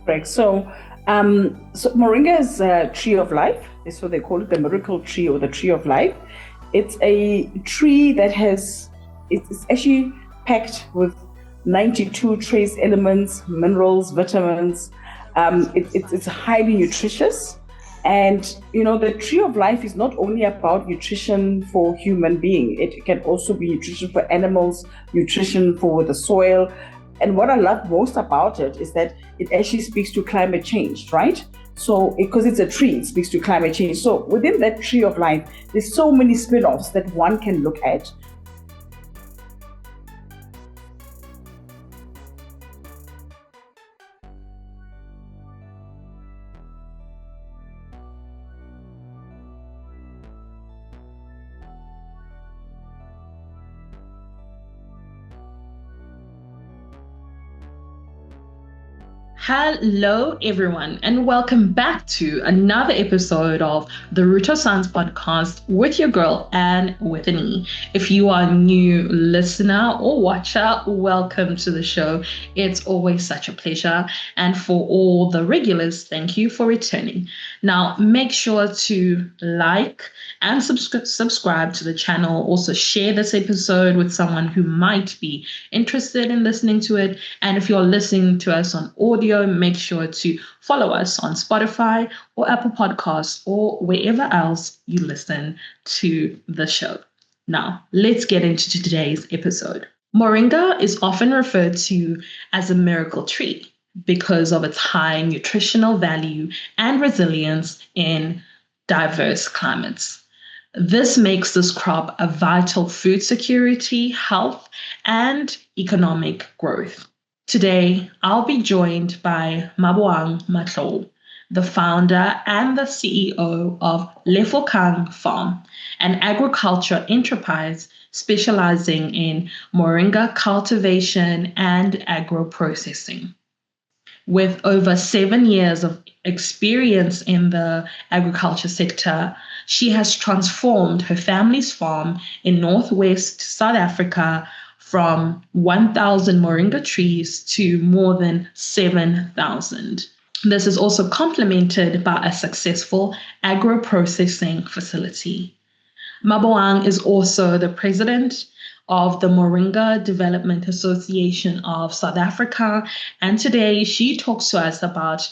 correct. So Moringa is a tree of life. So they call it the miracle tree or the tree of life. It's a tree that it's actually packed with 92 trace elements, minerals, vitamins. It's highly nutritious. And, the tree of life is not only about nutrition for human being. It can also be nutrition for animals, nutrition for the soil. And what I love most about it is that it actually speaks to climate change, right? So, because it's a tree, it speaks to climate change. So within that tree of life, there's so many spin-offs that one can look at. Hello, everyone, and welcome back to another episode of the Root of Science podcast with your girl, Anne with an E. If you are a new listener or watcher, welcome to the show. It's always such a pleasure. And for all the regulars, thank you for returning. Now, make sure to like and subscribe to the channel. Also, share this episode with someone who might be interested in listening to it. And if you're listening to us on audio, make sure to follow us on Spotify or Apple Podcasts or wherever else you listen to the show. Now, let's get into today's episode. Moringa is often referred to as a miracle tree because of its high nutritional value and resilience in diverse climates. This makes this crop a vital food security, health, and economic growth. Today, I'll be joined by Maboang Matlou, the founder and the CEO of Lefakong Farm, an agriculture enterprise specializing in moringa cultivation and agro-processing. With over 7 years of experience in the agriculture sector, she has transformed her family's farm in Northwest South Africa from 1,000 moringa trees to more than 7,000. This is also complemented by a successful agro-processing facility. Maboang is also the president of the Moringa Development Association of South Africa, and today she talks to us about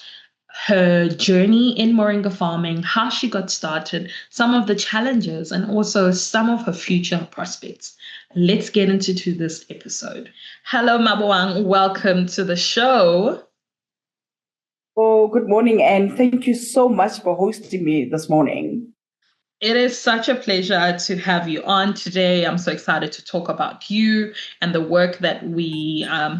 her journey in moringa farming, how she got started, some of the challenges, and also some of her future prospects. Let's get into this episode. Hello, Maboang. Welcome to the show. Oh, good morning, and thank you so much for hosting me this morning. It is such a pleasure to have you on today. I'm so excited to talk about you and the work that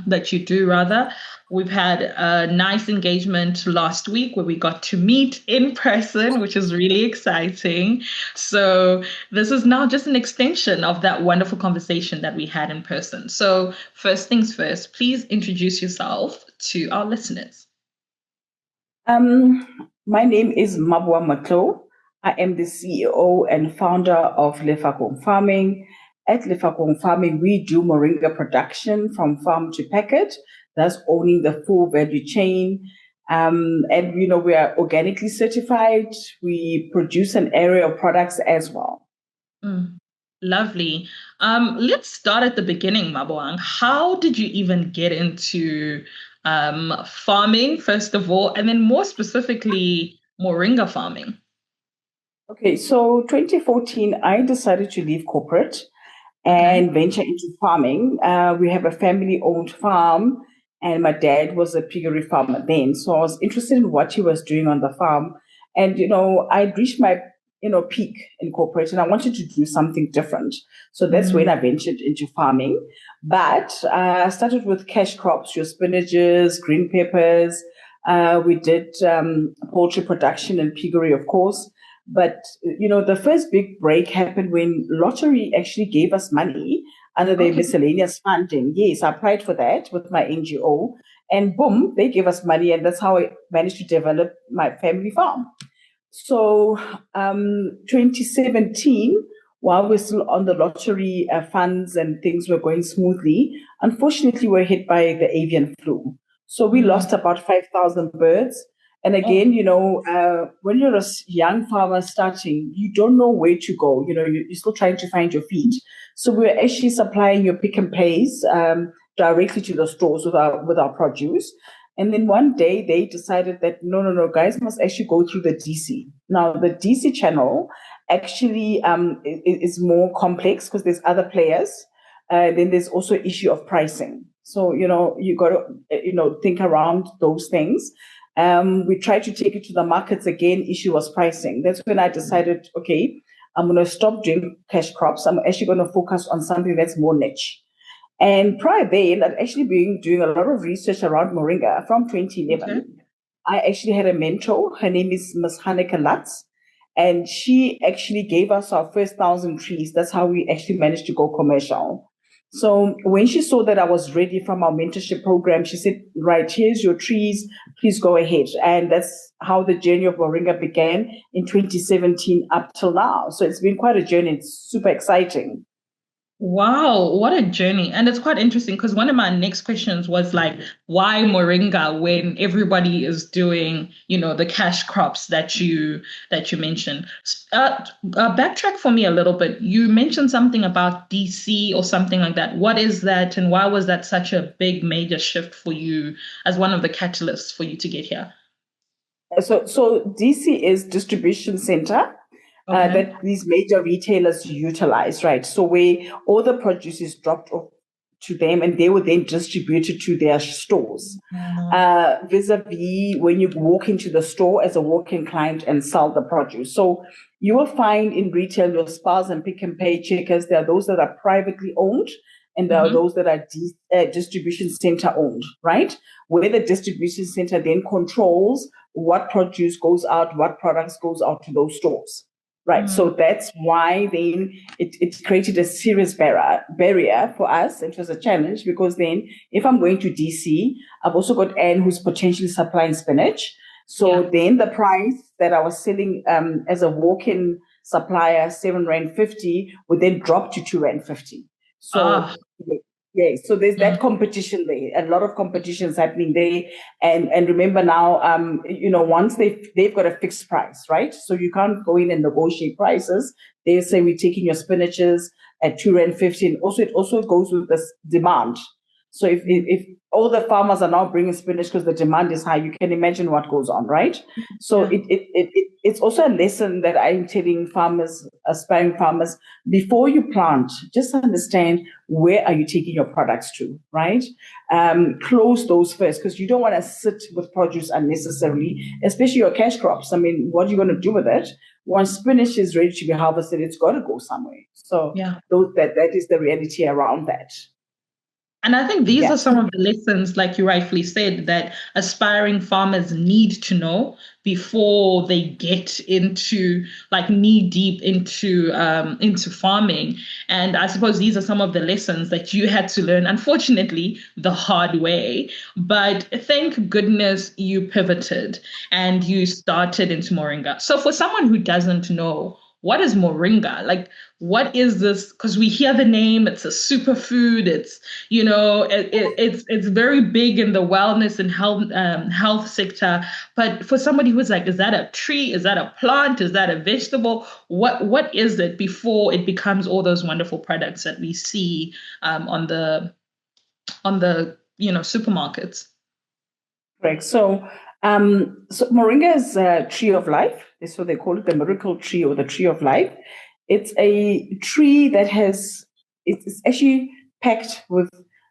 that you do, rather. We've had a nice engagement last week where we got to meet in person, which is really exciting. So this is now just an extension of that wonderful conversation that we had in person. So first things first, please introduce yourself to our listeners. My name is Maboang Matlou. I am the CEO and founder of Lefakong Farming. At Lefakong Farming, we do moringa production from farm to packet, thus owning the full value chain. And, we are organically certified. We produce an array of products as well. Lovely. Let's start at the beginning, Maboang. How did you even get into farming, first of all, and then more specifically, moringa farming? Okay, so 2014, I decided to leave corporate and venture into farming. We have a family-owned farm, and my dad was a piggery farmer then. So I was interested in what he was doing on the farm. And, I'd reached my, peak in corporate, and I wanted to do something different. So that's when I ventured into farming. But I started with cash crops, your spinaches, green peppers. We did poultry production and piggery, of course. But, the first big break happened when lottery actually gave us money under their miscellaneous funding. Yes, I applied for that with my NGO, and boom, they gave us money. And that's how I managed to develop my family farm. So 2017, while we're still on the lottery funds and things were going smoothly, unfortunately, we're hit by the avian flu. So we lost about 5,000 birds. And again, when you're a young farmer starting, you don't know where to go. You're still trying to find your feet. So we're actually supplying your pick and pays directly to the stores with our produce. And then one day they decided that no, guys must actually go through the DC. Now the DC channel actually is more complex because there's other players. Then there's also issue of pricing. So you got to think around those things. We tried to take it to the markets again. Issue was pricing. That's when I decided, okay, I'm going to stop doing cash crops. I'm actually going to focus on something that's more niche. And prior then, I'd actually been doing a lot of research around Moringa from 2011. Okay. I actually had a mentor. Her name is Ms. Hanneke Latz. And she actually gave us our first 1,000 trees. That's how we actually managed to go commercial. So when she saw that I was ready from our mentorship program, she said, right, here's your trees, please go ahead. And that's how the journey of Moringa began in 2017 up till now. So it's been quite a journey. It's super exciting. Wow, what a journey. And it's quite interesting because one of my next questions was like, why Moringa when everybody is doing, the cash crops that you mentioned? Backtrack for me a little bit. You mentioned something about DC or something like that. What is that? And why was that such a big major shift for you as one of the catalysts for you to get here? So DC is distribution center. Okay. That these major retailers utilize, right? So where all the produce is dropped off to them and they would then distribute it to their stores. Vis-a-vis when you walk into the store as a walk-in client and sell the produce. So you will find in retail your Spars and Pick and Pay checkers, there are those that are privately owned and there are those that are distribution center owned, right? Where the distribution center then controls what produce goes out, what products goes out to those stores. Right. So that's why then it created a serious barrier for us. It was a challenge because then if I'm going to DC, I've also got Anne who's potentially supplying spinach. So then the price that I was selling as a walk-in supplier, R7.50, would then drop to R2.50. So so there's that competition there, a lot of competitions happening there. And remember now, once they've got a fixed price, right? So you can't go in and negotiate prices. They say we're taking your spinaches at R2.50. And also, it also goes with this demand. So if all the farmers are now bringing spinach because the demand is high, you can imagine what goes on, right? So it's also a lesson that I'm telling farmers, aspiring farmers, before you plant, just understand where are you taking your products to, right? Close those first because you don't want to sit with produce unnecessarily, especially your cash crops. I mean, what are you going to do with it? Once spinach is ready to be harvested, it's got to go somewhere. So that is the reality around that. And I think these are some of the lessons, like you rightfully said, that aspiring farmers need to know before they get into knee deep into farming. And I suppose these are some of the lessons that you had to learn, unfortunately, the hard way. But thank goodness you pivoted and you started into Moringa. So for someone who doesn't know, what is Moringa? What is this? Because we hear the name, it's a superfood. It's, it's very big in the wellness and health sector. But for somebody who's like, is that a tree? Is that a plant? Is that a vegetable? What is it before it becomes all those wonderful products that we see on the supermarkets? Correct. So Moringa is a tree of life. That's what they call it, the miracle tree or the tree of life. It's a tree that it's actually packed with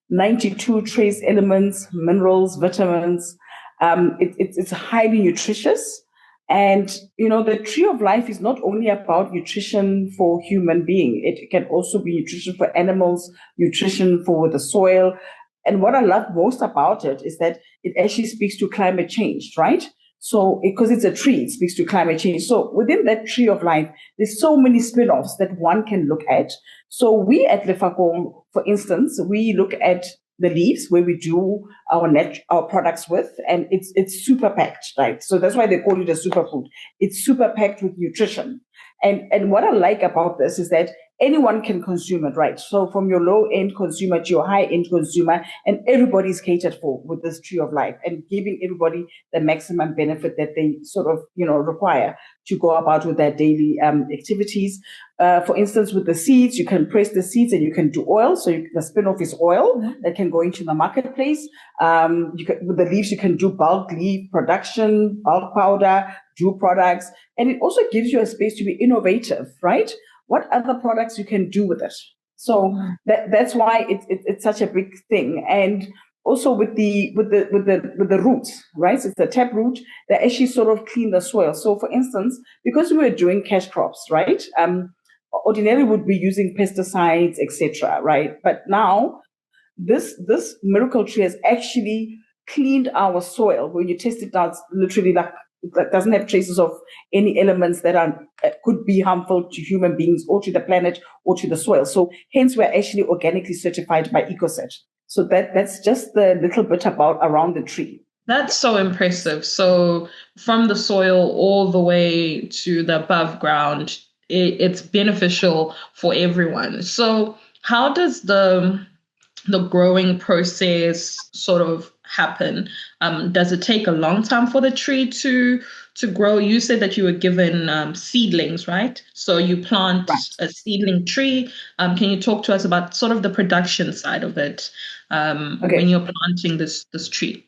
92 trace elements, minerals, vitamins. It's highly nutritious. And, the tree of life is not only about nutrition for human being. It can also be nutrition for animals, nutrition for the soil. And what I love most about it is that it actually speaks to climate change, right? So because it's a tree, it speaks to climate change. So within that tree of life, there's so many spin-offs that one can look at. So we at Lefakong, for instance, we look at the leaves where we do our products with, and it's super packed, right? So that's why they call it a superfood. It's super packed with nutrition. And what I like about this is that anyone can consume it, right? So from your low-end consumer to your high-end consumer, and everybody's catered for with this tree of life, and giving everybody the maximum benefit that they sort of, require to go about with their daily activities. For instance, with the seeds, you can press the seeds and you can do oil. So the spin-off is oil that can go into the marketplace. With the leaves, you can do bulk leaf production, bulk powder, do products. And it also gives you a space to be innovative, right? What other products you can do with it. So that's why it's such a big thing. And also with the roots, right? It's the tap root that actually sort of clean the soil. So for instance, because we were doing cash crops, right? Ordinarily would be using pesticides, etc., right? But now this miracle tree has actually cleaned our soil. When you test it out, it's literally like that doesn't have traces of any elements that are could be harmful to human beings or to the planet or to the soil. So hence we're actually organically certified by EcoCert. So that's just the little bit around the tree. That's so impressive. So from the soil all the way to the above ground, it's beneficial for everyone. So how does the growing process sort of happen? Does it take a long time for the tree to grow? You said that you were given seedlings, right? So you plant a seedling tree. Can you talk to us about sort of the production side of it when you're planting this tree?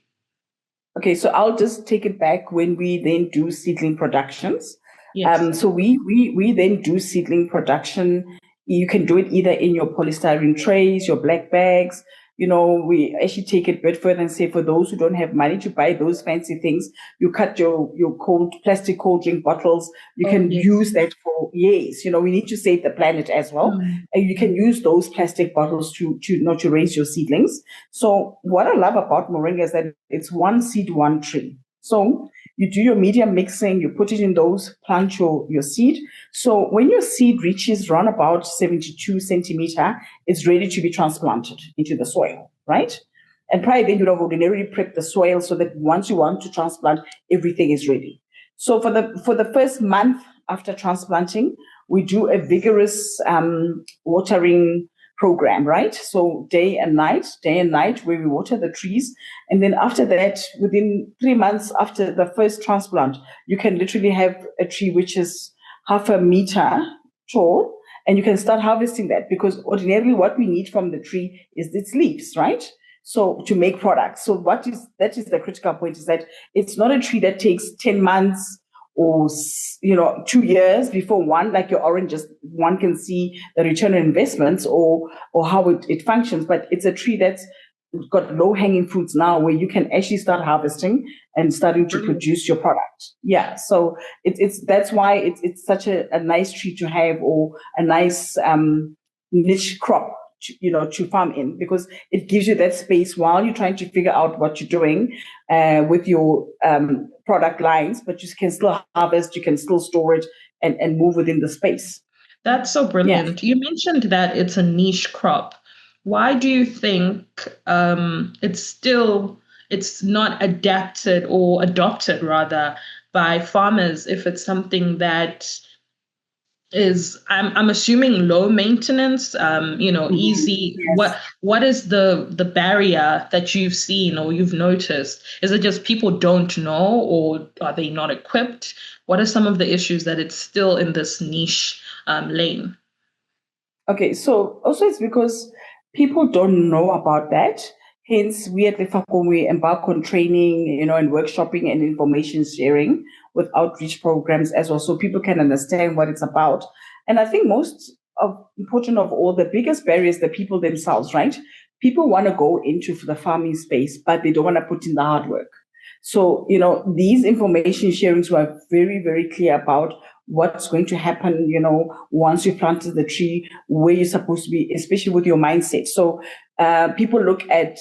Okay, so I'll just take it back when we then do seedling productions. Yes. So we then do seedling production. You can do it either in your polystyrene trays, your black bags. We actually take it a bit further and say for those who don't have money to buy those fancy things, you cut your plastic cold drink bottles. You can use that for years. We need to save the planet as well. And you can use those plastic bottles to raise your seedlings. So what I love about Moringa is that it's one seed, one tree. So you do your medium mixing, you put it in those, plant your seed. So when your seed reaches around about 72 centimeter, it's ready to be transplanted into the soil, right? And prior then you'd have ordinarily prepped the soil so that once you want to transplant, everything is ready. So for the first month after transplanting, we do a vigorous watering program, right? So day and night, where we water the trees. And then after that, within 3 months after the first transplant, you can literally have a tree which is 0.5 meter tall, and you can start harvesting that, because ordinarily what we need from the tree is its leaves, right? So to make products. So that is the critical point, is that it's not a tree that takes 10 months or 2 years before like your oranges, one can see the return on investments or how it functions. But it's a tree that's got low-hanging fruits now, where you can actually start harvesting and starting to produce your product. Yeah, so that's why it's such a nice tree to have, or a nice niche crop to farm in, because it gives you that space while you're trying to figure out what you're doing with your product lines, but you can still harvest, you can still store it and move within the space. That's so brilliant. Yeah. You mentioned that it's a niche crop. Why do you think it's not adapted or adopted rather by farmers, if it's something that is, I'm assuming, low maintenance, easy? Yes. What is the barrier that you've seen or you've noticed? Is it just people don't know, or are they not equipped? What are some of the issues that it's still in this niche lane? Okay, so also it's because people don't know about that. Hence, we at Lefakong, we embark on training, and workshopping and information sharing with outreach programs as well, so people can understand what it's about. And I think important of all, the biggest barrier is the people themselves, right? People want to go into the farming space, but they don't want to put in the hard work. So, these information sharings were very, very clear about what's going to happen, once you planted the tree, where you're supposed to be, especially with your mindset. So people look at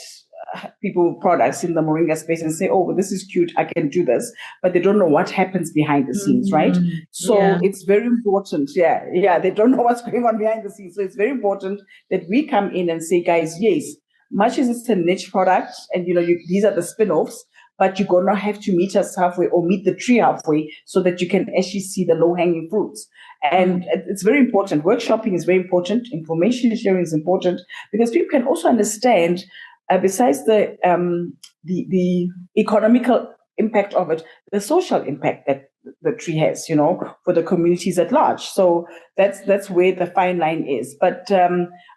products in the Moringa space and say, oh, well, this is cute, I can do this, but they don't know what happens behind the scenes, right? So it's very important. Yeah, they don't know what's going on behind the scenes. So it's very important that we come in and say, guys, yes, much as it's a niche product, and these are the spin-offs, but you're going to have to meet us halfway or meet the tree halfway so that you can actually see the low-hanging fruits. And it's very important. Workshopping is very important. Information sharing is important because people can also understand, besides the economical impact of it, the social impact that the tree has, for the communities at large. So that's where the fine line is. But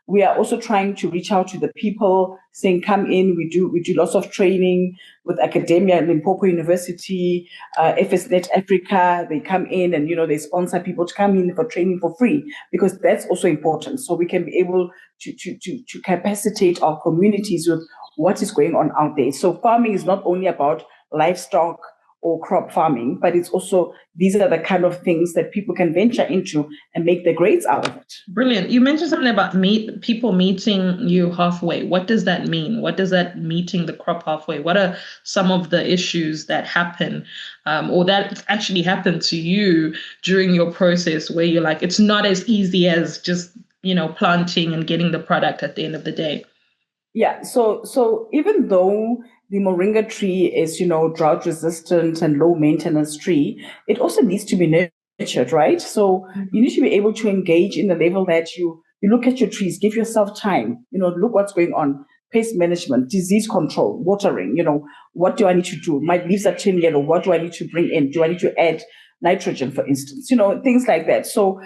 we are also trying to reach out to the people, saying, come in. We do lots of training with academia at Limpopo University, FSNet Africa. They come in and, they sponsor people to come in for training for free, because that's also important. So we can be able to capacitate our communities with what is going on out there. So farming is not only about livestock or crop farming, but it's also, these are the kind of things that people can venture into and make their grades out of it. Brilliant. You mentioned something about people meeting you halfway. What does that mean? What does that meeting the crop halfway? What are some of the issues that happen or that actually happened to you during your process where you're like, it's not as easy as just, planting and getting the product at the end of the day? Yeah. So even though the Moringa tree is, drought resistant and low maintenance tree, it also needs to be nurtured, right? So you need to be able to engage in the level that you look at your trees, give yourself time, look what's going on, pest management, disease control, watering, what do I need to do? My leaves are turning yellow. What do I need to bring in? Do I need to add nitrogen, for instance, things like that. So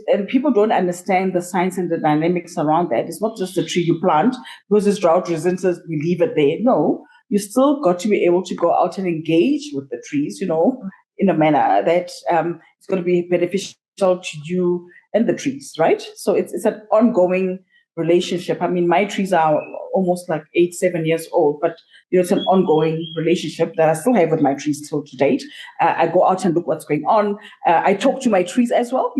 and people don't understand the science and the dynamics around that. It's not just a tree you plant because it's drought resistant, we leave it there. No, you still got to be able to go out and engage with the trees, in a manner that is going to be beneficial to you and the trees, right? So it's an ongoing relationship. I mean, my trees are almost like 7 years old, but it's an ongoing relationship that I still have with my trees till to date. I go out and look what's going on. I talk to my trees as well,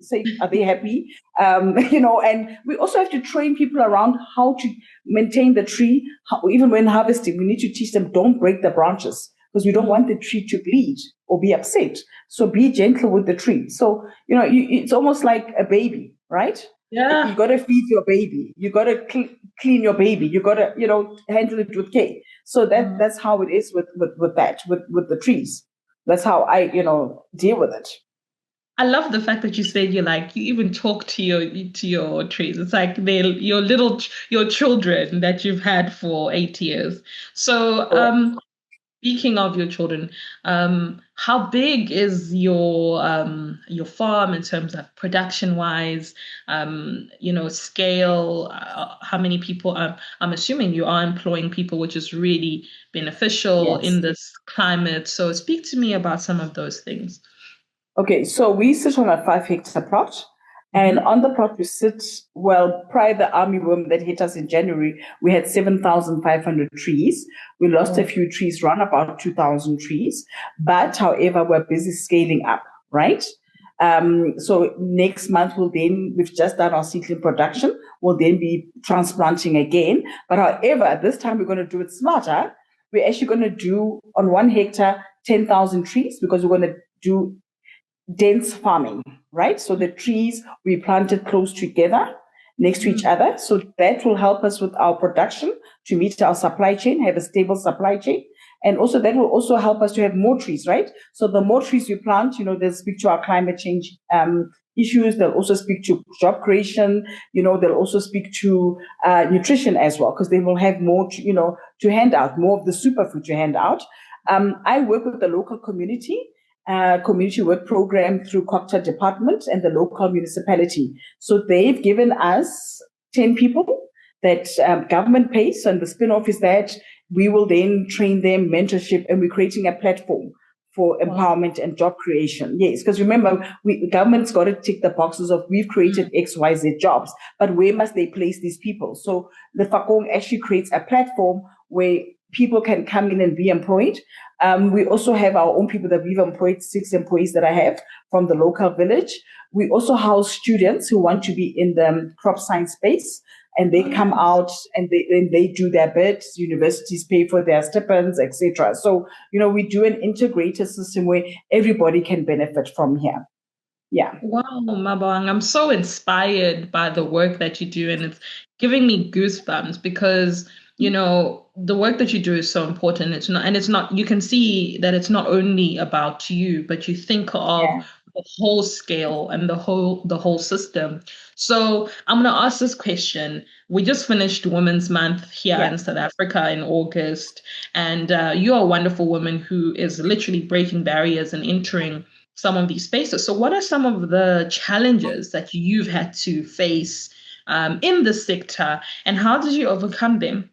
say, are they happy? And we also have to train people around how to maintain the tree. Even when harvesting, we need to teach them, don't break the branches, because we don't want the tree to bleed or be upset. So be gentle with the tree. So, it's almost like a baby, right? Yeah. You got to feed your baby. You got to clean your baby. You got to, handle it with care. So that's how it is with the trees. That's how I, deal with it. I love the fact that you said you even talk to your trees. It's like they're your children that you've had for 8 years. So, speaking of your children, how big is your farm in terms of production wise? Scale. How many people? I'm assuming you are employing people, which is really beneficial in this climate. So, speak to me about some of those things. Okay, so we sit on a 5-hectare plot. And on the plot, we sit, prior to the army worm that hit us in January, we had 7,500 trees. We lost a few trees, around about 2,000 trees. But however, we're busy scaling up, right? So next month, we've just done our seedling production. We'll then be transplanting again. But however, this time we're going to do it smarter. We're actually going to do on 1 hectare, 10,000 trees, because we're going to do dense farming, right? So the trees we planted close together next to each other. So that will help us with our production to meet our supply chain, have a stable supply chain. And also that will also help us to have more trees, right? So the more trees we plant, they'll speak to our climate change issues. They'll also speak to job creation. They'll also speak to nutrition as well, because they will have more, to hand out, more of the superfood to hand out. I work with the local community work program through Cocta Department and the local municipality. So they've given us 10 people that government pays, and the spin-off is that we will then train them, mentorship, and we're creating a platform for empowerment and job creation. Yes, because remember, the government's got to tick the boxes of we've created XYZ jobs, but where must they place these people? So Lefakong actually creates a platform where people can come in and be employed. We also have our own people that we've employed, 6 employees that I have from the local village. We also house students who want to be in the crop science space, and they come out and they do their bits. Universities pay for their stipends, etc. So, we do an integrated system where everybody can benefit from here. Yeah. Wow, Maboang, I'm so inspired by the work that you do, and it's giving me goosebumps because the work that you do is so important. It's not, you can see that it's not only about you, but you think of Yeah, the whole scale and the whole system. So I'm going to ask this question. We just finished Women's Month here yeah. in South Africa in August, and you're a wonderful woman who is literally breaking barriers and entering some of these spaces. So what are some of the challenges that you've had to face in the sector, and how did you overcome them?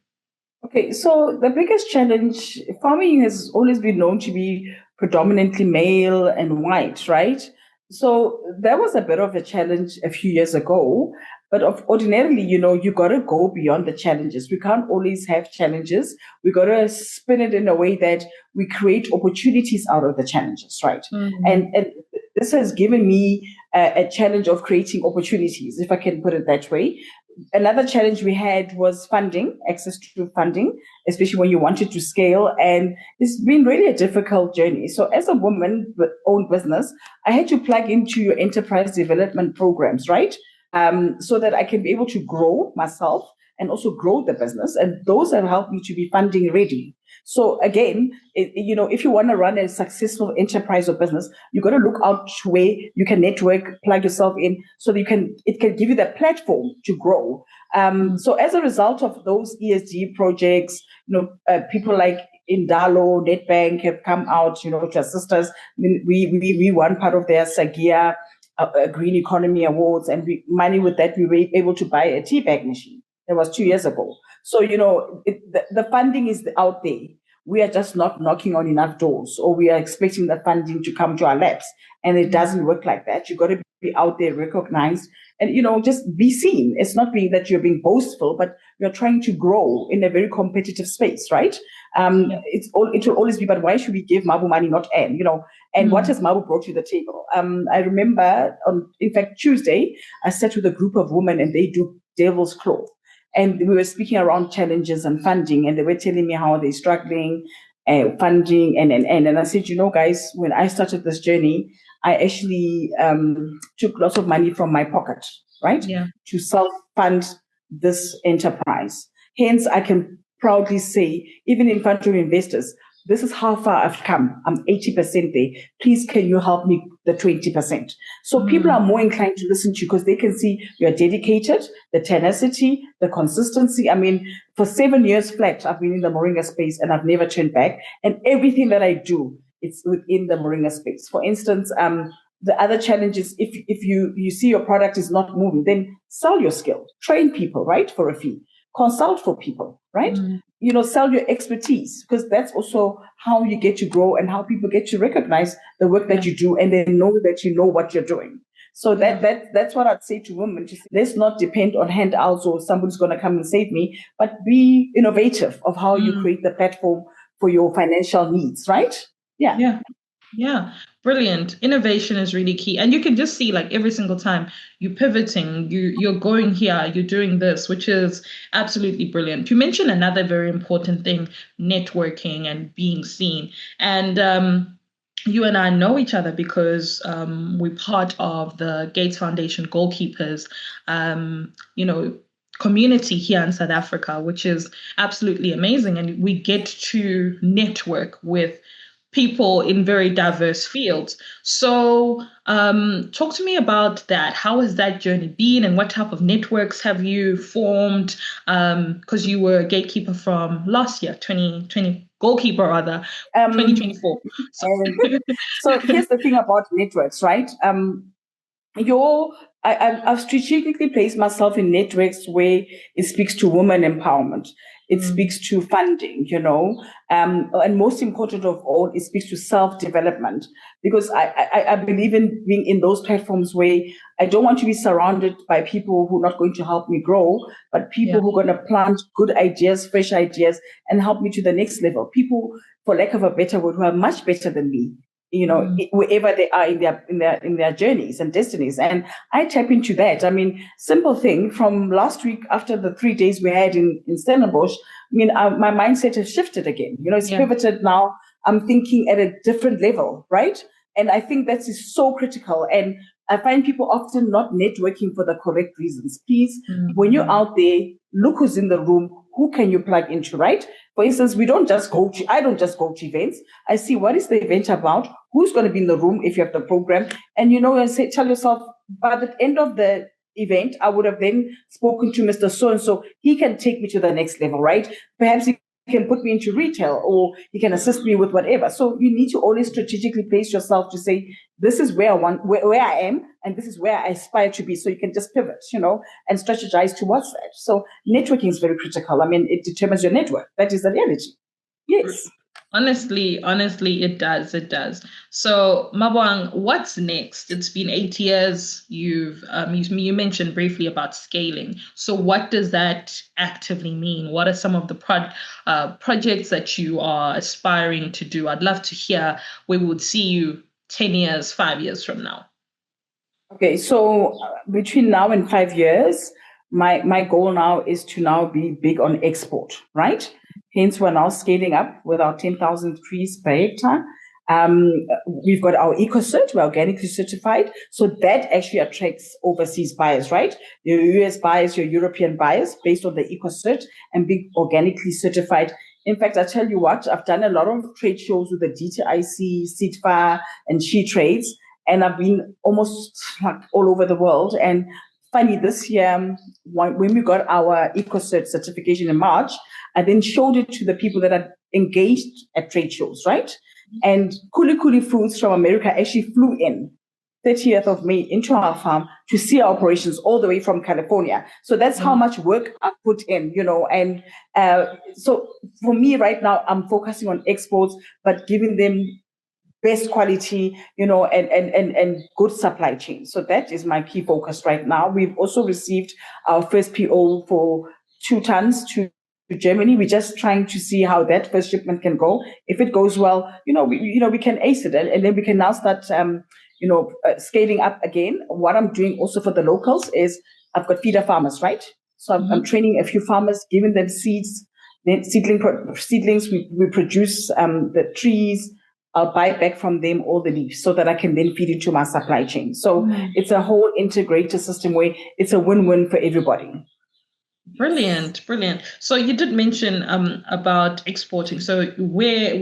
Okay, so the biggest challenge, farming has always been known to be predominantly male and white, right? So that was a bit of a challenge a few years ago. But ordinarily, you got to go beyond the challenges. We can't always have challenges. We got to spin it in a way that we create opportunities out of the challenges, right? Mm, And this has given me a challenge of creating opportunities, if I can put it that way. Another challenge we had was funding, access to funding, especially when you wanted to scale. And it's been really a difficult journey. So as a woman with own business, I had to plug into your enterprise development programs, right? So that I can be able to grow myself and also grow the business. And those have helped me to be funding ready. So again, if you want to run a successful enterprise or business, you got to look out where you can network, plug yourself in, so that it can give you the platform to grow. mm, So as a result of those ESG projects, people like Indalo, Netbank have come out, to assist us. I mean, we won part of their Sagia Green Economy Awards, and money with that we were able to buy a tea bag machine. That was 2 years ago. So the funding is out there. We are just not knocking on enough doors, or we are expecting the funding to come to our laps, and it doesn't work like that. You got to be out there, recognized, and just be seen. It's not being that you're being boastful, but you're trying to grow in a very competitive space, right? yeah. It will always be, but why should we give Mabu money, not Anne? And what Mm, has Mabu brought to the table? I remember in fact, Tuesday, I sat with a group of women, and they do devil's claw. And we were speaking around challenges and funding, and they were telling me how they're struggling, funding, and I said, guys, when I started this journey, I actually took lots of money from my pocket, right, yeah. to self fund this enterprise. Hence, I can proudly say, even in front of investors, this is how far I've come. I'm 80% there. Please, can you help me the 20%? So people Mm, are more inclined to listen to you because they can see you're dedicated, the tenacity, the consistency. I mean, for 7 years flat, I've been in the Moringa space and I've never turned back. And everything that I do, it's within the Moringa space. For instance, the other challenge is if you see your product is not moving, then sell your skill, train people, right, for a fee, consult for people, right? mm, Sell your expertise, because that's also how you get to grow and how people get to recognize the work yeah. that you do, and they know that you know what you're doing. So Yeah. that's what I'd say to women. To say, let's not depend on handouts or somebody's going to come and save me, but be innovative of how you Mm, create the platform for your financial needs, right? Yeah. yeah. Yeah, brilliant. Innovation is really key. And you can just see like every single time you're pivoting, you're going here, you're doing this, which is absolutely brilliant. You mentioned another very important thing, networking and being seen. And you and I know each other because we're part of the Gates Foundation Goalkeepers, community here in South Africa, which is absolutely amazing. And we get to network with people in very diverse fields. So, talk to me about that. How has that journey been, and what type of networks have you formed? Because you were a gatekeeper from last year, 2020, goalkeeper rather, Um, 2024. So, and so here's the thing about networks, right? your I've strategically placed myself in networks where it speaks to women empowerment. It mm, speaks to funding, and most important of all, it speaks to self-development. Because I believe in being in those platforms where I don't want to be surrounded by people who are not going to help me grow, but yeah. people who are going to plant good ideas, fresh ideas, and help me to the next level. People, for lack of a better word, who are much better than me, Mm, wherever they are in their journeys and destinies. And I tap into that. I mean, simple thing from last week after the 3 days we had in Stellenbosch. I mean, my mindset has shifted again. It's yeah. pivoted now. I'm thinking at a different level, right? And I think that is so critical. And I find people often not networking for the correct reasons. Please, when you're out there, look who's in the room. Who can you plug into, right? For instance, I don't just go to events. I see what is the event about, who's going to be in the room if you have the program. And, tell yourself, by the end of the event, I would have then spoken to Mr. So-and-so. He can take me to the next level, right? Perhaps he can put me into retail, or he can assist me with whatever. So you need to always strategically place yourself to say, this is where I am, and this is where I aspire to be. So you can just pivot, and strategize towards that. So networking is very critical. I mean, it determines your network. That is the reality. Yes. Honestly, it does. It does. So, Maboang, what's next? It's been 8 years. You mentioned briefly about scaling. So, what does that actively mean? What are some of the projects that you are aspiring to do? I'd love to hear where we would see you 10 years, 5 years from now. Okay, so between now and 5 years, my goal now is to now be big on export, right? Hence, we're now scaling up with our 10,000 trees per hectare. We've got our EcoCert, we're organically certified. So that actually attracts overseas buyers, right? Your US buyers, your European buyers, based on the EcoCert and being organically certified. In fact, I tell you what, I've done a lot of trade shows with the DTIC, SITFA, and She Trades, and I've been almost like all over the world. And funny, this year, when we got our EcoCert certification in March, I then showed it to the people that are engaged at trade shows, right? And Kuli Foods from America actually flew in 30th of May into our farm to see our operations all the way from California. So that's how much work I put in, and so for me right now, I'm focusing on exports, but giving them best quality, and good supply chain. So that is my key focus right now. We've also received our first PO for 2 tons to Germany. We're just trying to see how that first shipment can go. If it goes well, we can ace it, and then we can now start, scaling up again. What I'm doing also for the locals is I've got feeder farmers, right? So I'm training a few farmers, giving them seeds, then seedlings. We produce the trees. I'll buy back from them all the leaves so that I can then feed into my supply chain. So it's a whole integrated system where it's a win-win for everybody. Brilliant. So you did mention about exporting. So where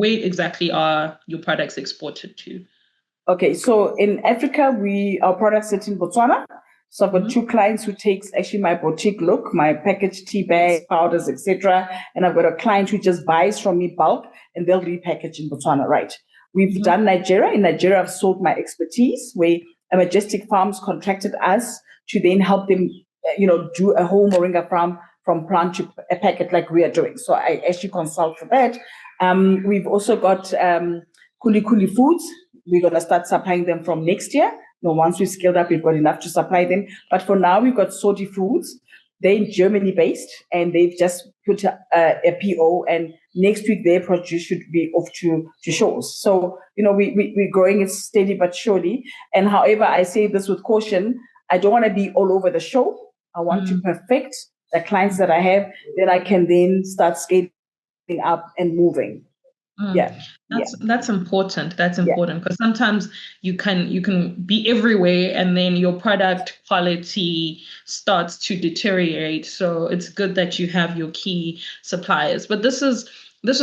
exactly are your products exported to? Okay, so in Africa, our products sit in Botswana. So I've got 2 clients who takes actually my boutique look, my packaged tea bags, powders, etc. And I've got a client who just buys from me bulk and they'll repackage in Botswana, right? We've done Nigeria. In Nigeria, I've sold my expertise where Majestic Farms contracted us to then help them, do a whole Moringa farm from plant to a packet like we are doing. So I actually consult for that. We've also got Kuli Foods. We're going to start supplying them from next year. Once we've scaled up, we've got enough to supply them. But for now, we've got Sodi Foods. They're in Germany based, and they've just put a PO, and next week their produce should be off to shores. So, we're growing it steady but surely. And however, I say this with caution, I don't want to be all over the show. I want to perfect the clients that I have, then I can then start scaling up and moving. That's important. That's important because sometimes you can be everywhere and then your product quality starts to deteriorate. So it's good that you have your key suppliers. But this is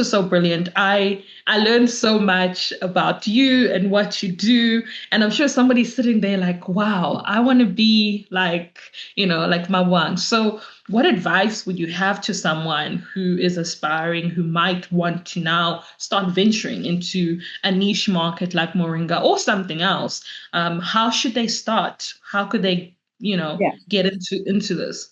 so brilliant. I learned so much about you and what you do. And I'm sure somebody's sitting there like, wow, I want to be like Maboang. So what advice would you have to someone who is aspiring, who might want to now start venturing into a niche market like Moringa or something else? How should they start? How could they, get into this?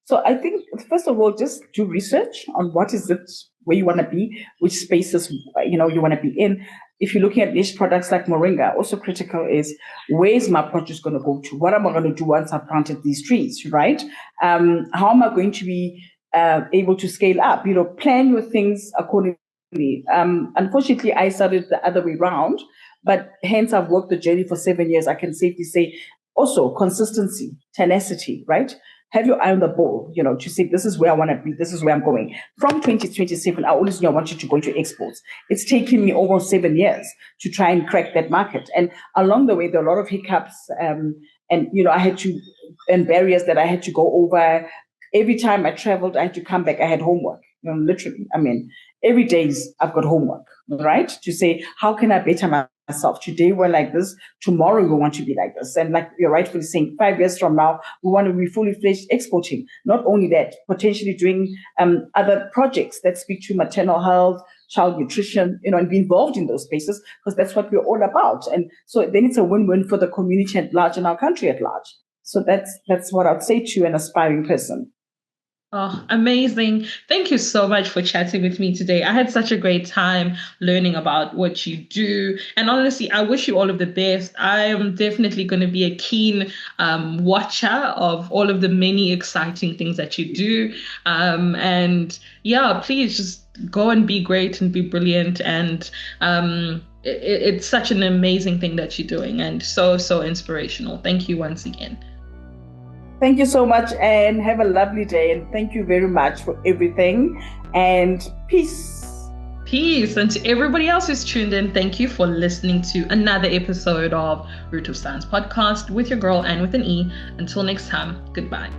So I think, first of all, just do research on what is it, where you want to be, which spaces, you want to be in. If you're looking at niche products like Moringa, also critical is, where is my produce going to go to? What am I going to do once I've planted these trees, right? How am I going to be able to scale up? Plan your things accordingly. Unfortunately, I started the other way around, but hence I've worked the journey for 7 years. I can safely say also consistency, tenacity, right? have your eye on the ball, to say, this is where I want to be, this is where I'm going. From 2027, I always knew I wanted to go into exports. It's taken me almost 7 years to try and crack that market. And along the way, there are a lot of hiccups, and barriers that I had to go over. Every time I traveled, I had to come back, I had homework, literally. I mean, every day I've got homework, right? To say, how can I better myself? Today we're like this, tomorrow we want to be like this. And like you're rightfully saying, 5 years from now, we want to be fully fledged exporting. Not only that, potentially doing other projects that speak to maternal health, child nutrition, and be involved in those spaces, because that's what we're all about. And so then it's a win-win for the community at large and our country at large. So that's what I'd say to an aspiring person. Oh, amazing. Thank you so much for chatting with me today. I had such a great time learning about what you do. And honestly, I wish you all of the best. I am definitely going to be a keen watcher of all of the many exciting things that you do. And yeah, please just go and be great and be brilliant. And it's such an amazing thing that you're doing, and so inspirational. Thank you once again. Thank you so much, and have a lovely day. And thank you very much for everything. And peace. Peace. And to everybody else who's tuned in, thank you for listening to another episode of Root of Science podcast with your girl, Anne with an E. Until next time, goodbye.